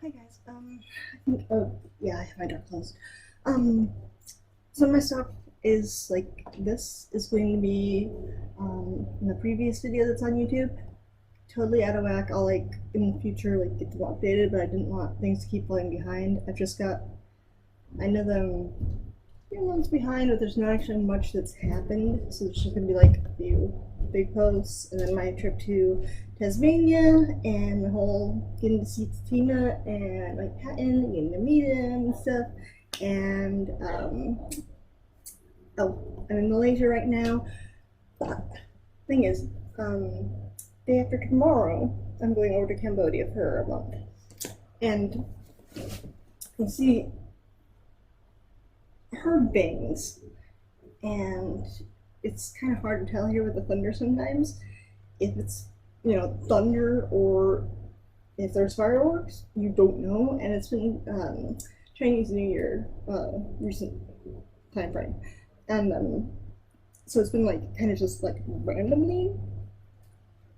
Hi guys. I think. Oh yeah, I have my door closed. Um, some of my stuff is like this is going to be in the previous video that's on YouTube. Totally out of whack. I'll like in the future like get them updated, but I didn't want things to keep falling behind. I've just got. I know them a few months behind, but there's not actually much that's happened. So there's just gonna be like a few big posts, and then my trip to Tasmania and the whole getting to see Tina and like Patton, getting to meet him and stuff. And oh, I'm in Malaysia right now. But thing is, day after tomorrow, I'm going over to Cambodia for a month, and you see heard bangs, and it's kind of hard to tell here with the thunder sometimes if it's thunder or if there's fireworks. You don't know, and it's been Chinese New Year recent time frame, and so it's been like kind of just like randomly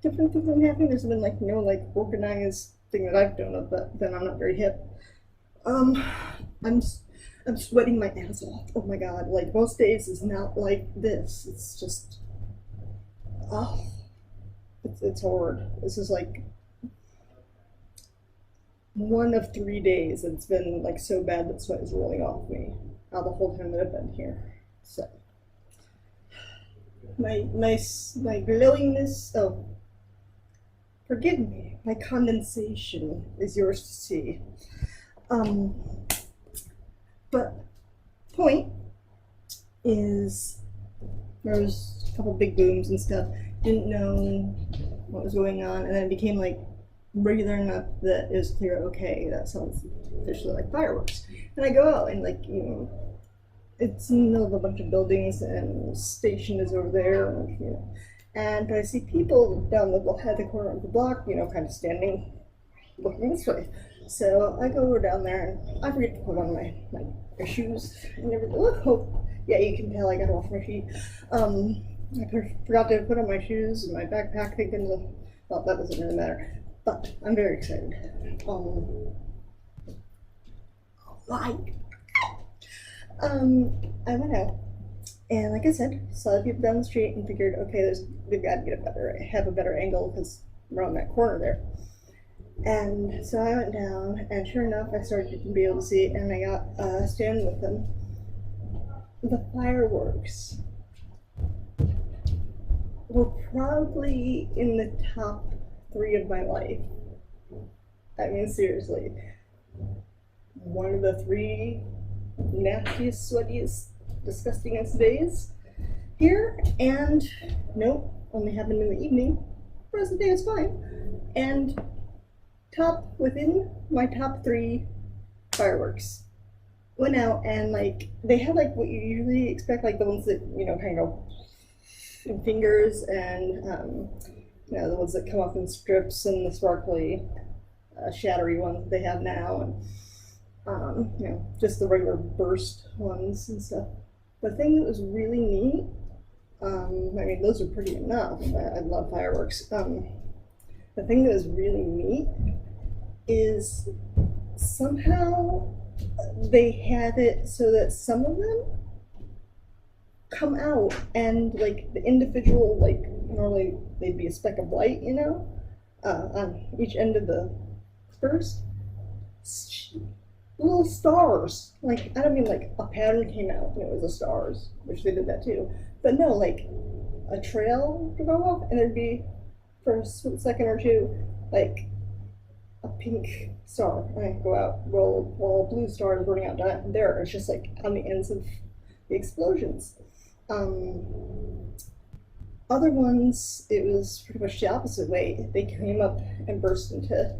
different things been happening. There's been like no like organized thing that I've done, but then I'm not very hip. Um, I'm I'm sweating my ass off. Oh my god! Like most days is not like this. It's just oh, it's horrid. This is like one of 3 days it's been like so bad that sweat is rolling off me the whole time that I've been here. So my glowingness. Oh, forgive me. My condensation is yours to see. Um, but point is there was a couple big booms and stuff. Didn't know what was going on, and then it became like regular enough that it was clear. Okay, that sounds officially like fireworks. And I go out and it's in the middle of a bunch of buildings, and the station is over there, and I see people down the corner of the block, kind of standing, looking this way. So I go down there, and I forget to put on my shoes and everything. Oh, yeah, you can tell I gotta wash my feet. I forgot to put on my shoes and my backpack, thinking, well, that doesn't really matter. But I'm very excited. Why? I went out, and like I said, saw the people down the street and figured, okay, they've got to have a better angle because we're on that corner there. And so I went down, and sure enough, I started to be able to see it, and I got standing with them. The fireworks were probably in the top 3 of my life. I mean, seriously. One of the 3 nastiest, sweatiest, disgustingest days here, and nope, only happened in the evening. The rest of the day was fine. And within my top 3 fireworks went out, and like they had like what you usually expect, like the ones that kind of go in fingers, and the ones that come off in strips, and the sparkly shattery ones they have now, and just the regular burst ones and stuff. The thing that was really neat, I mean those are pretty enough. I love fireworks. The thing that was really neat is somehow they had it so that some of them come out, and like the individual, like normally they'd be a speck of light, on each end of the burst, little stars. Like, I don't mean like a pattern came out and it was the stars, which they did that too, but no, like a trail to go off, and there'd be for a split second or two like a pink star, and I go out, roll blue stars running out down there. It's just like on the ends of the explosions. Other ones, it was pretty much the opposite way. They came up and burst into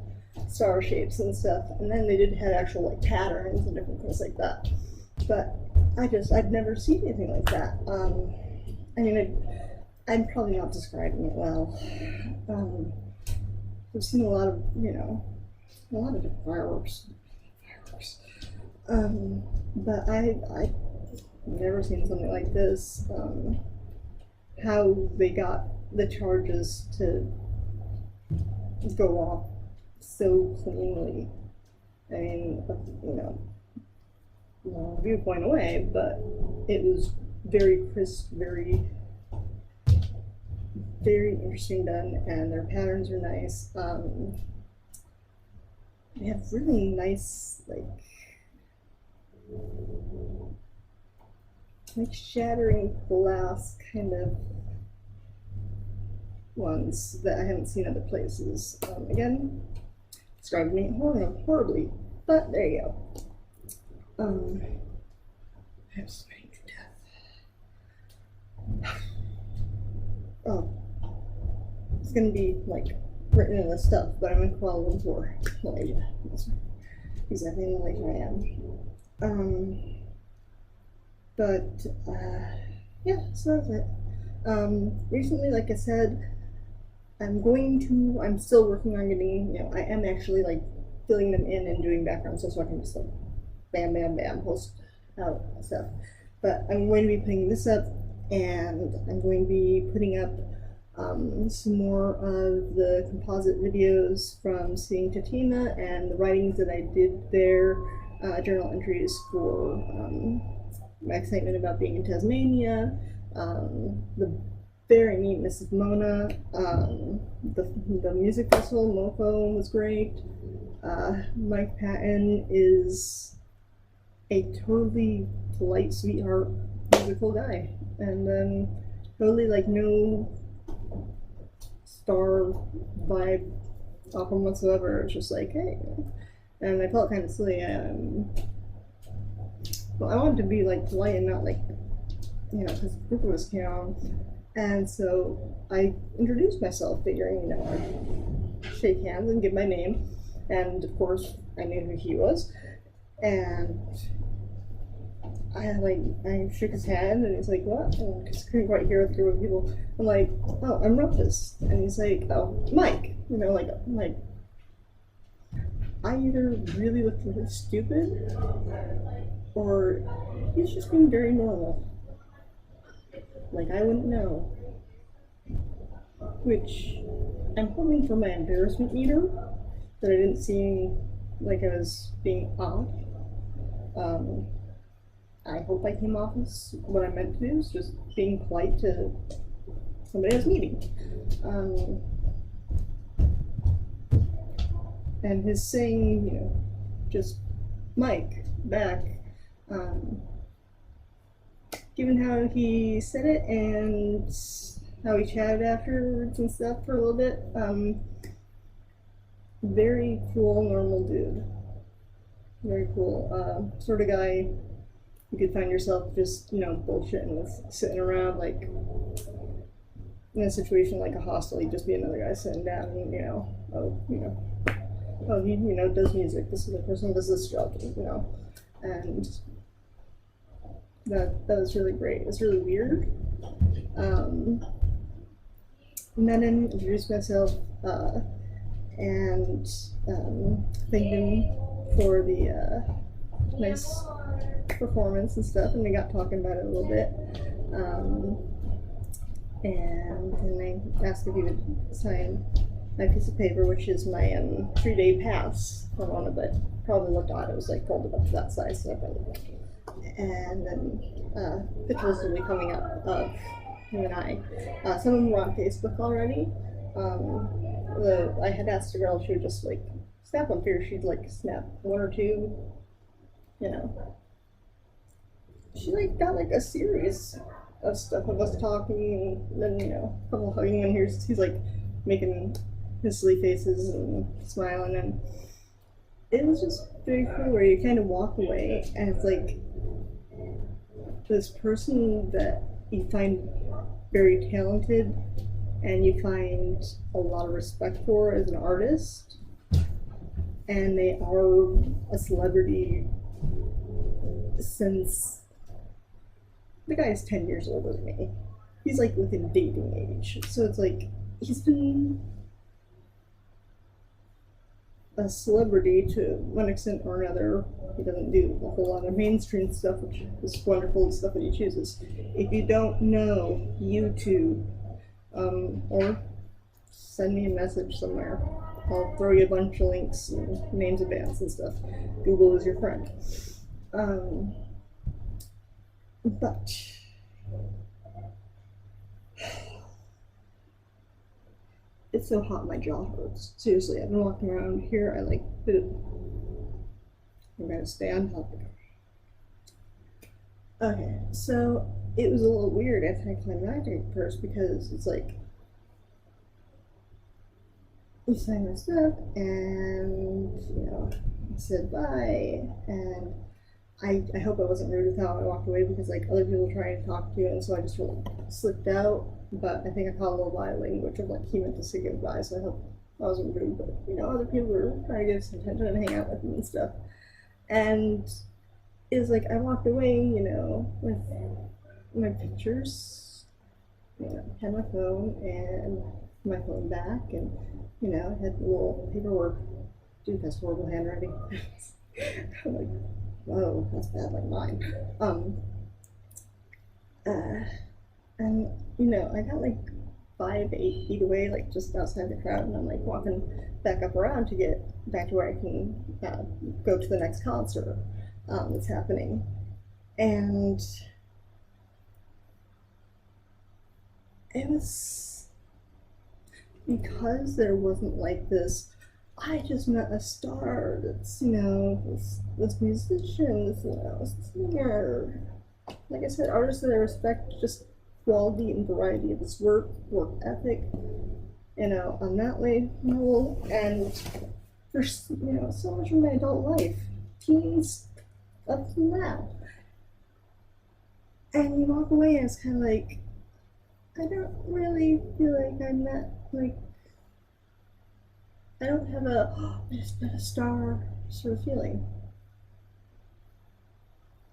star shapes and stuff, and then they did have actual like patterns and different things like that. But I'd never seen anything like that. I mean, I'm probably not describing it well. I've seen a lot of different fireworks. But I've never seen something like this. How they got the charges to go off so cleanly. I mean, viewpoint away, but it was very crisp, very interesting done, and their patterns are nice. They have really nice, like shattering glass kind of ones that I haven't seen other places. Again, described me horribly, but there you go. I'm sweating to death. Oh, it's gonna be like written in the stuff, but I'm in Kuala Lumpur, Malaysia. That's exactly in Malaysia I am. Yeah, so that's it. Recently, like I said, I'm still working on getting, I am actually like filling them in and doing background stuff so I can just like bam, bam, bam, post out stuff. But I'm going to be putting this up, and I'm going to be putting up some more of the composite videos from Seeing Tatima and the writings that I did there, journal entries for my excitement about being in Tasmania, the very neat Mrs. Mona, the music festival, Mofo was great. Mike Patton is a totally polite, sweetheart, musical guy, and totally like no star vibe off him whatsoever. It's just like, hey, and I felt kind of silly. Well, I wanted to be like polite and not like, because the group was and so I introduced myself, figuring, I'd shake hands and give my name, and of course I knew who he was, and I shook his hand, and he's like, what? And I just couldn't quite hear the group of people. I'm like, oh, I'm Rumpus. And he's like, oh, Mike. Like, I either really looked really stupid, or he's just being very normal. Like, I wouldn't know. Which, I'm hoping for my embarrassment meter, that I didn't seem like I was being off. I hope I came off as what I meant to do, is just being polite to somebody I was meeting. And his saying, just Mike back, given how he said it and how we chatted afterwards and stuff for a little bit, very cool, normal dude. Very cool. Sort of guy you could find yourself just, bullshitting with, sitting around, like, in a situation like a hostel, you'd just be another guy sitting down and, he, does music, this is the person who does this job, and that was really great. It was really weird. Met him, introduced myself, and thanked him for the nice performance and stuff, and we got talking about it a little bit. And then I asked if he would sign my piece of paper, which is my 3-day pass for one of it. Probably looked odd, it was like folded up to that size, so I probably. And then pictures will be coming up of him and I. Some of them were on Facebook already. I had asked a girl, she would just like snap one here, she'd like snap one or two, She like got like a series of stuff of us talking, and then a couple hugging, and he's like making his silly faces and smiling, and it was just very cool where you kind of walk away and it's like this person that you find very talented and you find a lot of respect for as an artist, and they are a celebrity since the guy is 10 years older than me. He's like within dating age, so it's like he's been a celebrity to one extent or another. He doesn't do a whole lot of mainstream stuff, which is wonderful, the stuff that he chooses. If you don't know YouTube, or send me a message somewhere. I'll throw you a bunch of links and names of bands and stuff. Google is your friend. But it's so hot my jaw hurts. Seriously, I've been walking around here. I'm gonna stay on topic. Okay, so it was a little weird anticlimactic at first because it's like we signed my stuff and I said bye, and I hope I wasn't rude with how I walked away because like other people were trying to talk to you, and so I just really slipped out. But I think I caught a little body language of like he meant to say goodbye, so I hope I wasn't rude. But other people were trying to get some attention and hang out with me and stuff. And it was like I walked away, with my pictures, had my phone and my phone back, and I had a little paperwork. Dude, that's horrible handwriting. I'm like, whoa, that's bad like mine. And I got like 5 to 8 feet away, like just outside the crowd, and I'm like walking back up around to get back to where I can go to the next concert that's happening. And it was because there wasn't like this, I just met a star that's, this musician, this singer. Like I said, artists that I respect, just quality and variety of his work ethic, on that level. And there's, so much of my adult life, teens up to now. And you walk away and it's kind of like, I don't really feel like I'm that, like, I don't have I just met a star sort of feeling.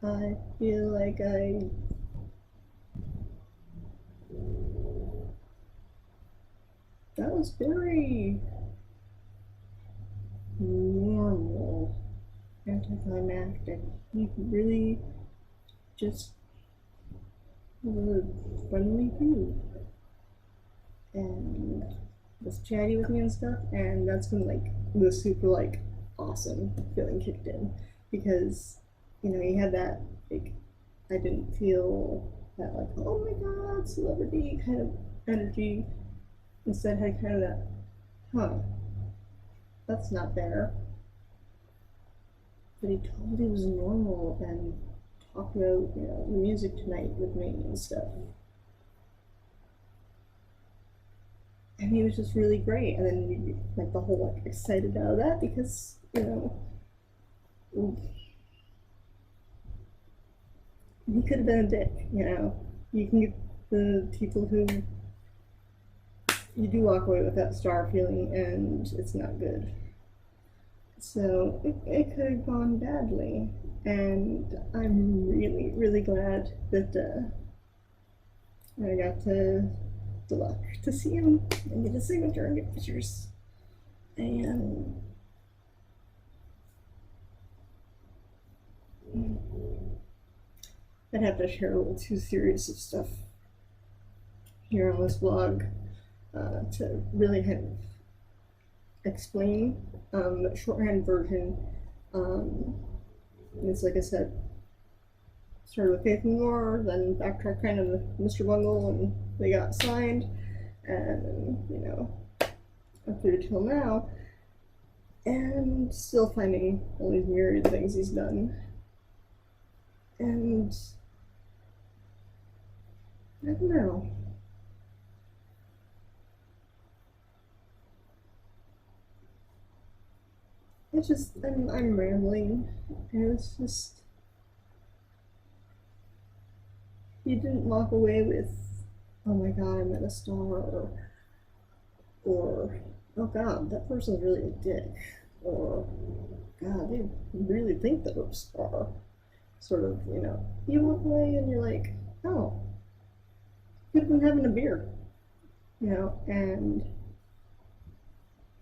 I feel like that was very normal, anticlimactic. He really just was a friendly dude and was chatty with me and stuff, and that's when like the super like awesome feeling kicked in, because he had that like, I didn't feel that like, oh my god, celebrity kind of energy. Instead had kind of that, that's not fair. But he totally was normal and talked about, the music tonight with me and stuff. And he was just really great. And then you like the whole like excited out of that because, he could have been a dick, You can get the people who you do walk away with that star feeling and it's not good. So it could have gone badly, and I'm really, really glad that I got the luck to see him and get a signature and get pictures. And I'd have to share a little too serious of stuff here on this vlog to really kind of explain. The shorthand version is, like I said, started with Faith and More, then backtracked kind of with Mr. Bungle, and they got signed, and up through till now, and still finding all these myriad things he's done. And I don't know. It's just, I'm rambling, and it's just, you didn't walk away with, oh my god, I met a star, or oh god, that person's really a dick, or god, they really think they're a star, sort of, you walk away and you're like, oh, could have been having a beer, and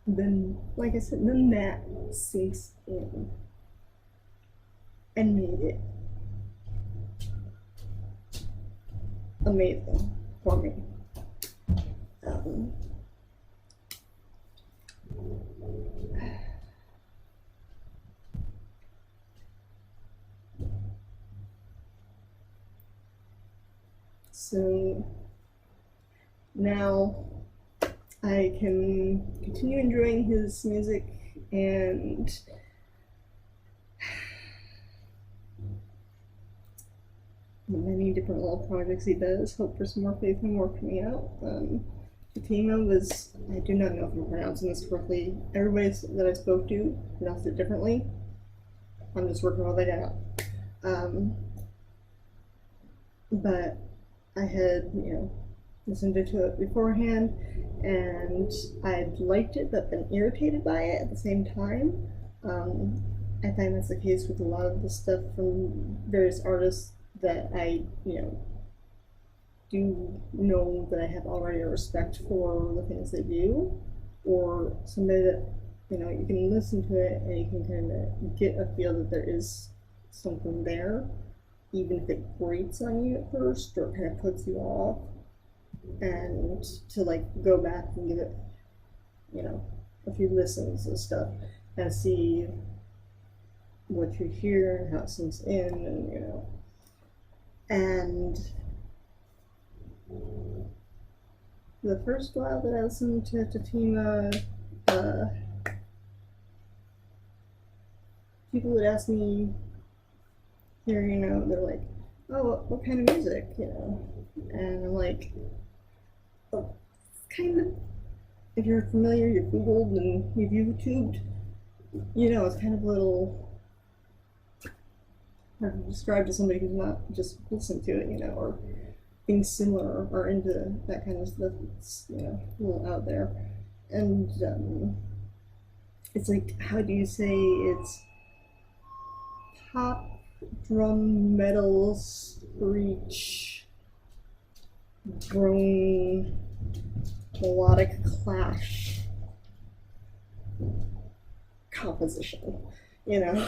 then, like I said, then that sinks in and made it amazing for me. So now I can continue enjoying his music and the many different little projects he does. Hope for some more Faith and more coming out. Fatima was, I do not know if I'm pronouncing this correctly. Everybody that I spoke to pronounced it differently. I'm just working all that out. But I had, listened to it beforehand, and I liked it but been irritated by it at the same time. I find that's the case with a lot of the stuff from various artists that I, do know that I have already a respect for the things they do, or somebody that, you can listen to it and you can kind of get a feel that there is something there, even if it grates on you at first or kind of puts you off, and to like go back and give it, a few listens and stuff and see what you hear and how it sinks in, and the first while that I listened to Fatima, people would ask me here, they're like, oh, what kind of music, and I'm like, oh, it's kind of, if you're familiar, you've Googled and you've YouTubed, it's kind of a little hard to describe to somebody who's not just listened to it, or being similar or into that kind of stuff. It's, a little out there. And it's like, how do you say it's pop, drum, metal, screech, drone, melodic clash composition, and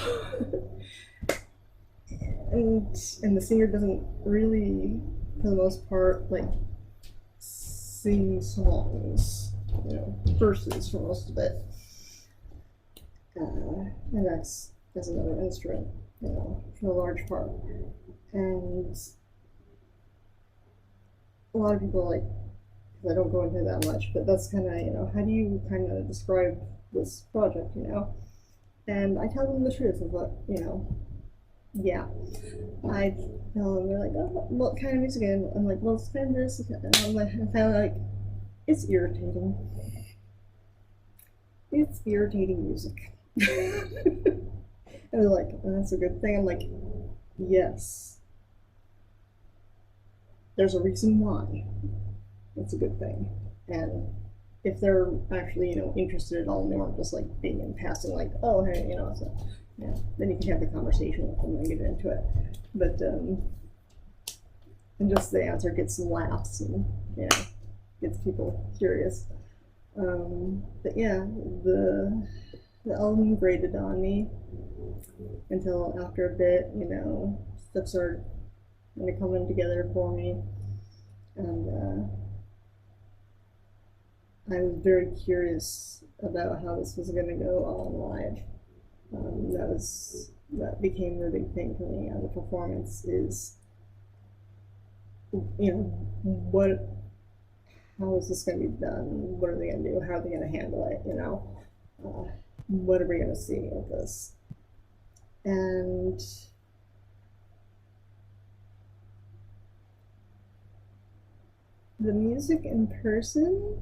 the singer doesn't really, for the most part, like sing songs, verses for most of it, and that's another instrument, for a large part, and a lot of people like, I don't go into that much, but that's kind of, how do you kind of describe this project, and I tell them the truth of what, yeah, I tell them, they're like, oh, what kind of music? And I'm like, well, it's kind of this, and I'm like, I found like, it's irritating. It's irritating music. And they're like, oh, that's a good thing. I'm like, yes. There's a reason why. It's a good thing. And if they're actually, interested at all, and they weren't just like being in passing, like, oh, hey, so, yeah, then you can have the conversation with them and get into it. But and just the answer gets some laughs and gets people curious. But yeah, the album grated on me until after a bit, stuff started kind of coming together for me, and I was very curious about how this was going to go on live. That became the big thing for me on the performance is, how is this going to be done? What are they going to do? How are they going to handle it? What are we going to see of this? And the music in person,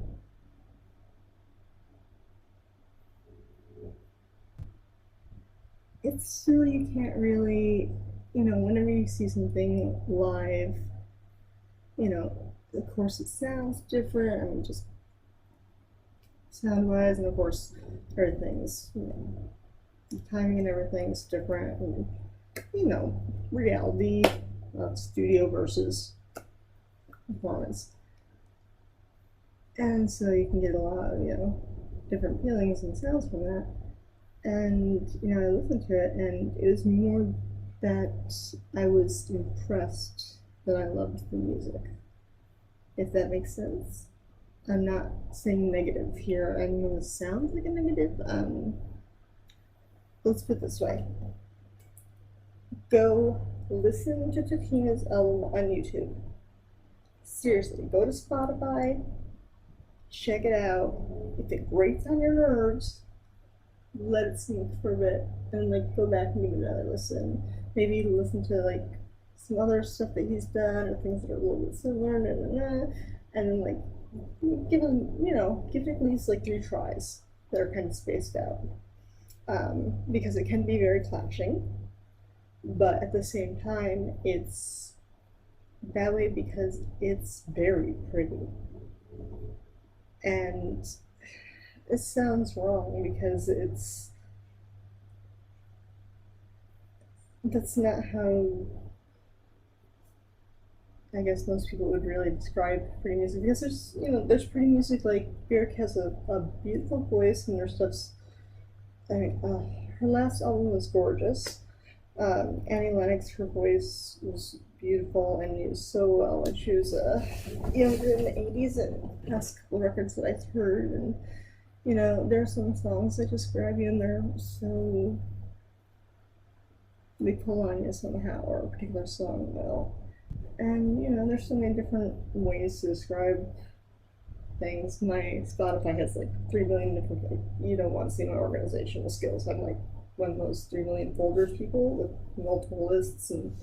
it's still, you can't really, whenever you see something live, of course it sounds different, just sound-wise, and of course everything's, the timing and everything's different, and, reality of studio versus performance. And so you can get a lot of, different feelings and sounds from that. And, I listened to it, and it was more that I was impressed that I loved the music, if that makes sense. I'm not saying negative here. I know this sounds like a negative. Let's put it this way. Go listen to Fatima's album on YouTube. Seriously, go to Spotify, check it out. If it grates on your nerves, let it sink for a bit, and like go back and give it another listen. Maybe listen to like some other stuff that he's done or things that are a little bit similar, and then like give him, give it at least like 3 tries that are kind of spaced out, because it can be very clashing, but at the same time, it's that way because it's very pretty. And it sounds wrong because that's not how I guess most people would really describe pretty music, because there's pretty music. Like Björk has a beautiful voice, and her stuff's, I mean, her last album was gorgeous. Annie Lennox, her voice was beautiful and used so well when she was younger in the 80s, and past couple records that I've heard. And there are some songs that just grab you, and they're so, they pull on you somehow, or a particular song will. And there's so many different ways to describe things. My Spotify has like 3 million different, you don't want to see my organizational skills. I'm like one of those 3 million folders people with multiple lists, and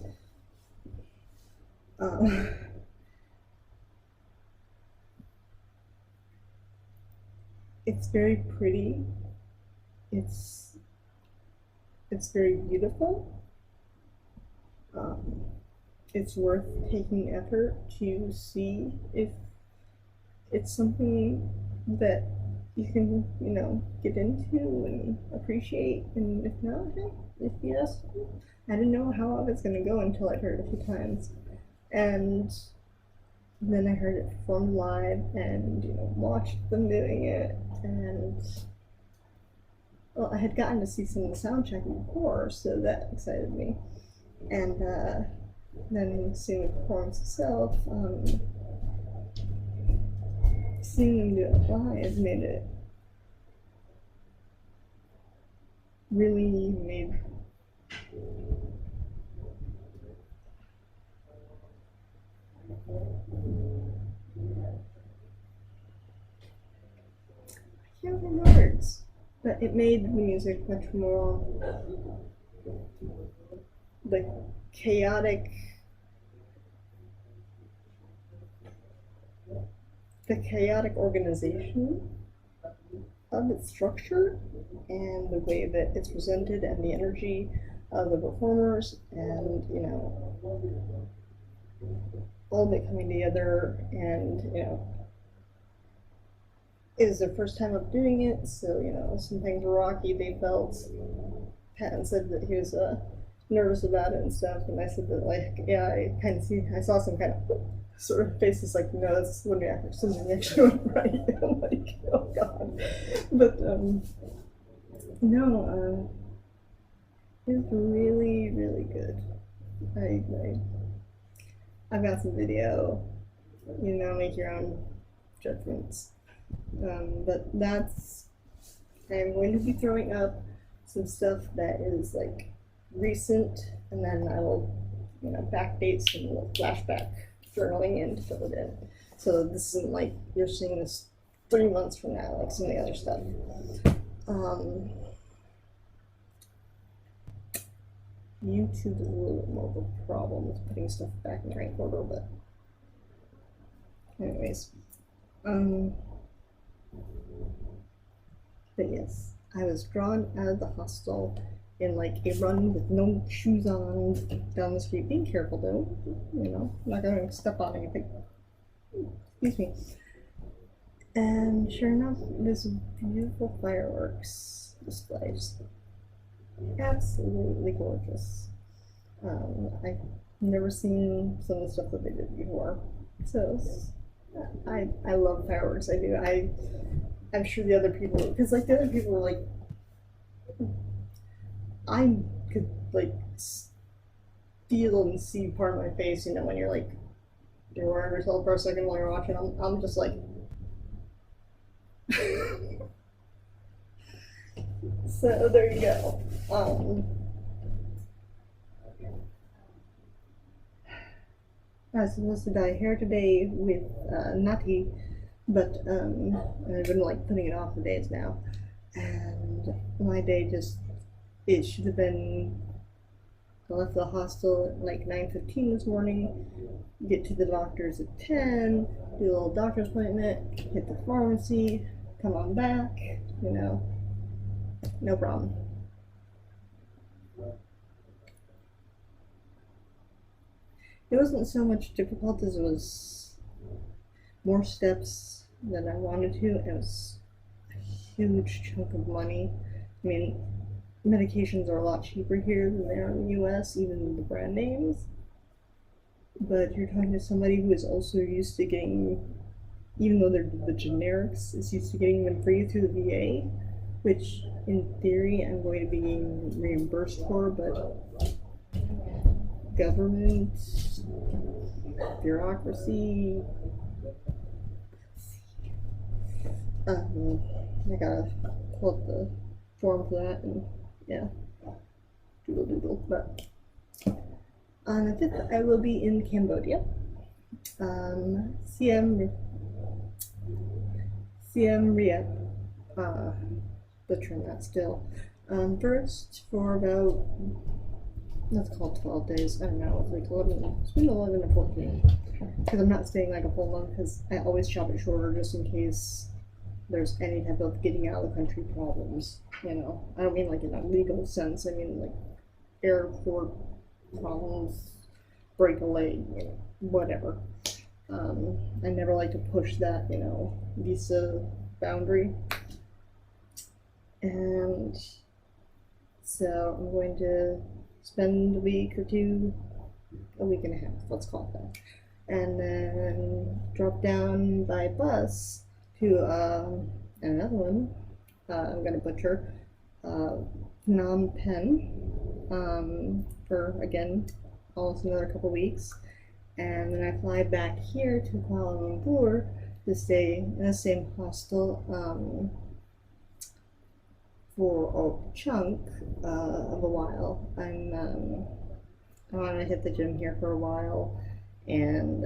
it's very pretty. It's very beautiful. It's worth taking effort to see if it's something that you can, get into and appreciate. And if not, hey, if yes, I didn't know how I was going to go until I heard it a few times. And then I heard it performed live and, watched them doing it. And, well, I had gotten to see some of the sound checking before, so that excited me. And then seeing the performance itself, seeing them do it live really made I can't remember words, but it made the music much more like chaotic. The chaotic organization of its structure and the way that it's presented and the energy of the performers, and all of it coming together. And it was their first time of doing it, so some things were rocky. They felt, Patton said that he was nervous about it and stuff, and I said that, like, yeah, I saw some kind of sort of faces like, no, this wouldn't be something actually went right. I'm like, oh god. But no, it was really, really good. I've got some video, make your own judgments. But I'm going to be throwing up some stuff that is like recent, and then I will, backdate some little flashback journaling in to fill it in. So this isn't like you're seeing this 3 months from now, like some of the other stuff. YouTube is a little bit more of a problem with putting stuff back in the right order, but anyways. But yes, I was drawn out of the hostel in like a run with no shoes on down the street. Being careful though, not going to step on anything. Excuse me. And sure enough, this beautiful fireworks displays. Absolutely gorgeous. I've never seen some of the stuff that they did before. So I love fireworks. I do. I'm sure the other people, because like the other people were like, I could like feel and see part of my face, when you're like, you're wearing yourself for a second while you're watching. I'm just like, so there you go. I was supposed to dye hair today with Nati, but I've been like putting it off for days now, and my day just, it should have been, I left the hostel at like 9:15 this morning, get to the doctor's at 10, do a little doctor's appointment, hit the pharmacy, come on back, you know, no problem. It wasn't so much difficult as it was more steps than I wanted to. It was a huge chunk of money. I mean, medications are a lot cheaper here than they are in the US, even the brand names. But you're talking to somebody who is also used to getting, even though they're the generics, is used to getting them free through the VA, which in theory I'm going to be getting reimbursed for, but government, bureaucracy, I gotta pull up the form for that, and yeah, doodle. But on the 5th, I will be in Cambodia. Siem Reap, butchering that still. First for about, let's call it 12 days. I don't know, it's like 11, it's been 11 or 14. Because I'm not staying like a full month, because I always chop it shorter just in case there's any type of getting out of the country problems, you know. I don't mean like in a legal sense, I mean like airport problems, break a leg, you know, whatever. I never like to push that, you know, visa boundary. And so I'm going to spend a week or two, a week and a half, let's call it that, and then drop down by bus to another one, I'm gonna butcher, Phnom Penh, for again almost another couple weeks, and then I fly back here to Kuala Lumpur to stay in the same hostel for a chunk of a while. I want to hit the gym here for a while, and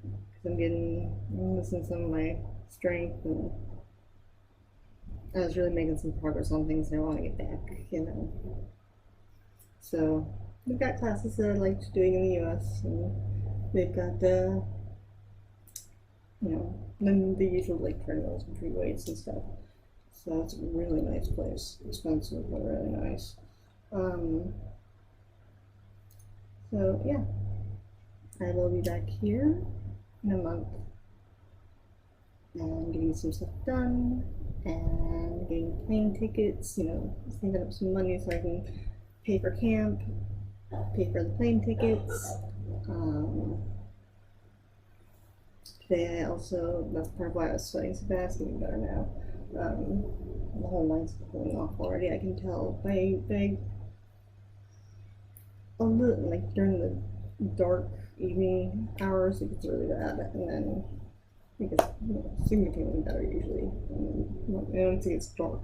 because I'm missing some of my strength, and I was really making some progress on things and I want to get back, you know. So we've got classes that I liked doing in the US, and they've got you know, then the usual like treadmills and free weights and stuff. So it's a really nice place, expensive but really nice. So yeah, I will be back here in a month and getting some stuff done and getting plane tickets, you know, saving up some money so I can pay for camp, pay for the plane tickets. Today I also, that's part of why I was sweating so fast, getting better now. The whole night's pulling off already, I can tell by a little, like during the dark evening hours it gets really bad, and then it gets, you know, significantly better usually. I don't think it's dark.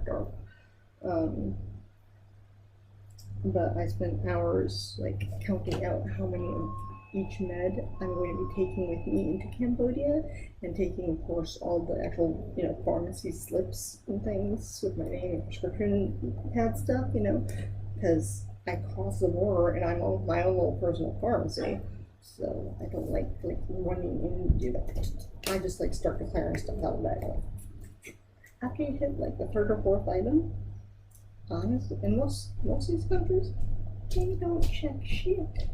But I spent hours like counting out how many of each med I'm going to be taking with me into Cambodia, and taking, of course, all the actual, you know, pharmacy slips and things with my name and prescription pad stuff, you know, because I cross the border and I'm my own little personal pharmacy, so I don't like running in to do that. I just like start declaring stuff out of that. Like, after you hit like the 3rd or 4th item, honestly, in most of these countries, they don't check shit.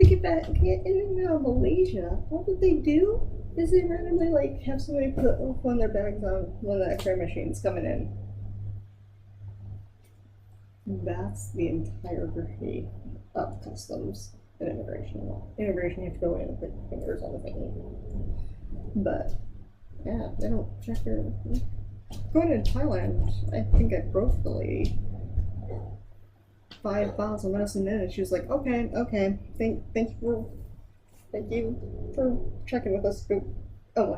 To get in and out of Malaysia, all that they do is they randomly like have somebody put one of their bags on one of the X-ray machines coming in. That's the entirety of customs and immigration. Immigration, you have to go in and put your fingers on the thing. But yeah, they don't check your. Going to Thailand, I think I broke the lady 5 bottles of medicine in, and she was like, okay, thank you for checking with us. Oh,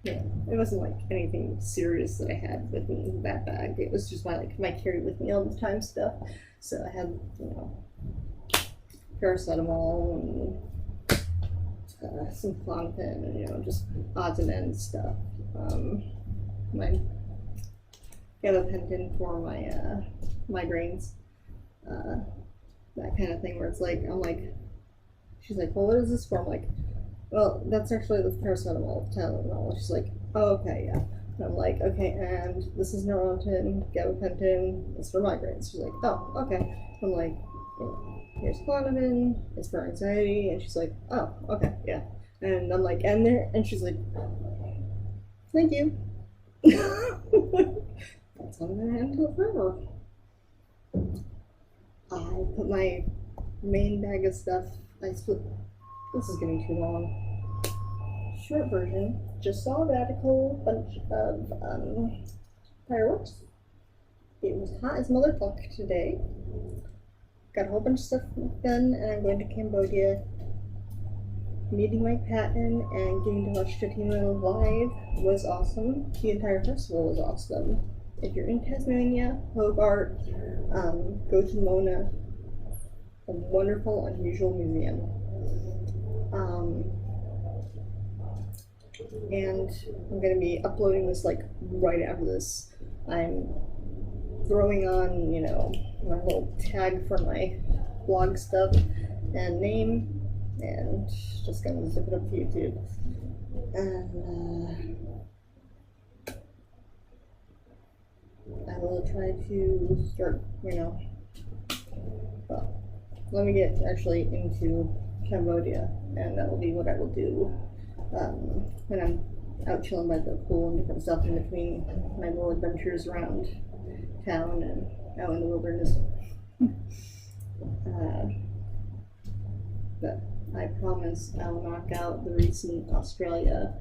yeah, it wasn't like anything serious that I had with me in that bag. It was just my carry with me all the time stuff. So I had, you know, paracetamol and some Klonopin and, you know, just odds and ends stuff. My gabapentin for my migraines, that kind of thing where it's like, I'm like, she's like, well, what is this for? I'm like, well, that's actually the paracetamol, Tylenol. She's like, oh, okay, yeah. And I'm like, okay, and this is Neurontin, gabapentin, it's for migraines. She's like, oh, okay. I'm like, here's Klonopin, it's for anxiety. And she's like, oh, okay, yeah. And I'm like, and there, and she's like, thank you. That's all I'm gonna have until forever. I put my main bag of stuff, I split, this is getting too long. Short version, just saw a radical bunch of fireworks. It was hot as motherfuck today. Got a whole bunch of stuff done, and I'm going to Cambodia. Meeting Mike Patton and getting to watch Chatima live was awesome. The entire festival was awesome. If you're in Tasmania, Hobart, go to Mona, a wonderful, unusual museum. And I'm going to be uploading this like right after this. I'm throwing on, you know, my little tag for my blog stuff and name, and just going to zip it up to YouTube. And I will try to start, you know, well, let me get actually into Cambodia, and that will be what I will do when I'm out chilling by the pool and different stuff in between my little adventures around town and out in the wilderness. But I promise I will knock out the recent Australia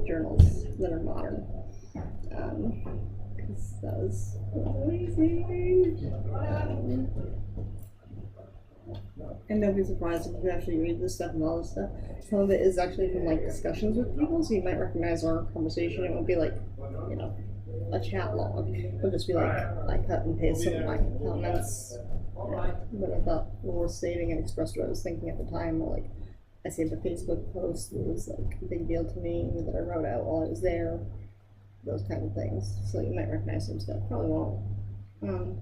journals that are modern. Because that was amazing. And don't be surprised if you actually read this stuff and all this stuff. Some of it is actually from like discussions with people, so you might recognize our conversation. It won't be like, you know, a chat log. It'll just be like I cut and paste some of my comments that I thought were worth saving and expressed what I was thinking at the time. Or like I saved a Facebook post that was like a big deal to me that I wrote out while I was there. Those kind of things. So you might recognize some stuff. Probably won't.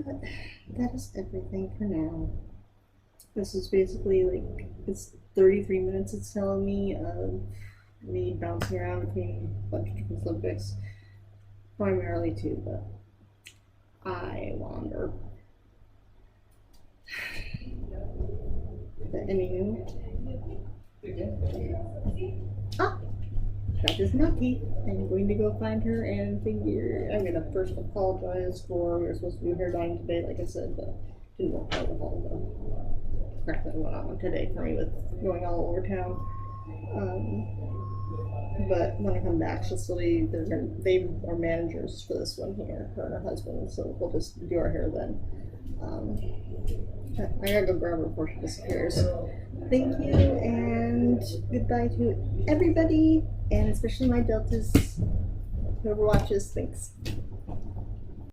But that is everything for now. This is basically like, it's 33 minutes it's telling me of me bouncing around between a bunch of different subjects. Primarily two, but I wander. But anywho. That is Nucky. I'm going to go find her and figure. I'm gonna first apologize for we were supposed to do hair dyeing today, like I said, but didn't work out with all the crap that went on today for me with going all over town. But when I come back, she'll still be. They are managers for this one here, her and her husband. So we'll just do our hair then. I gotta go grab her before she disappears. Thank you and goodbye to everybody, and especially my deltas. Whoever watches, thanks.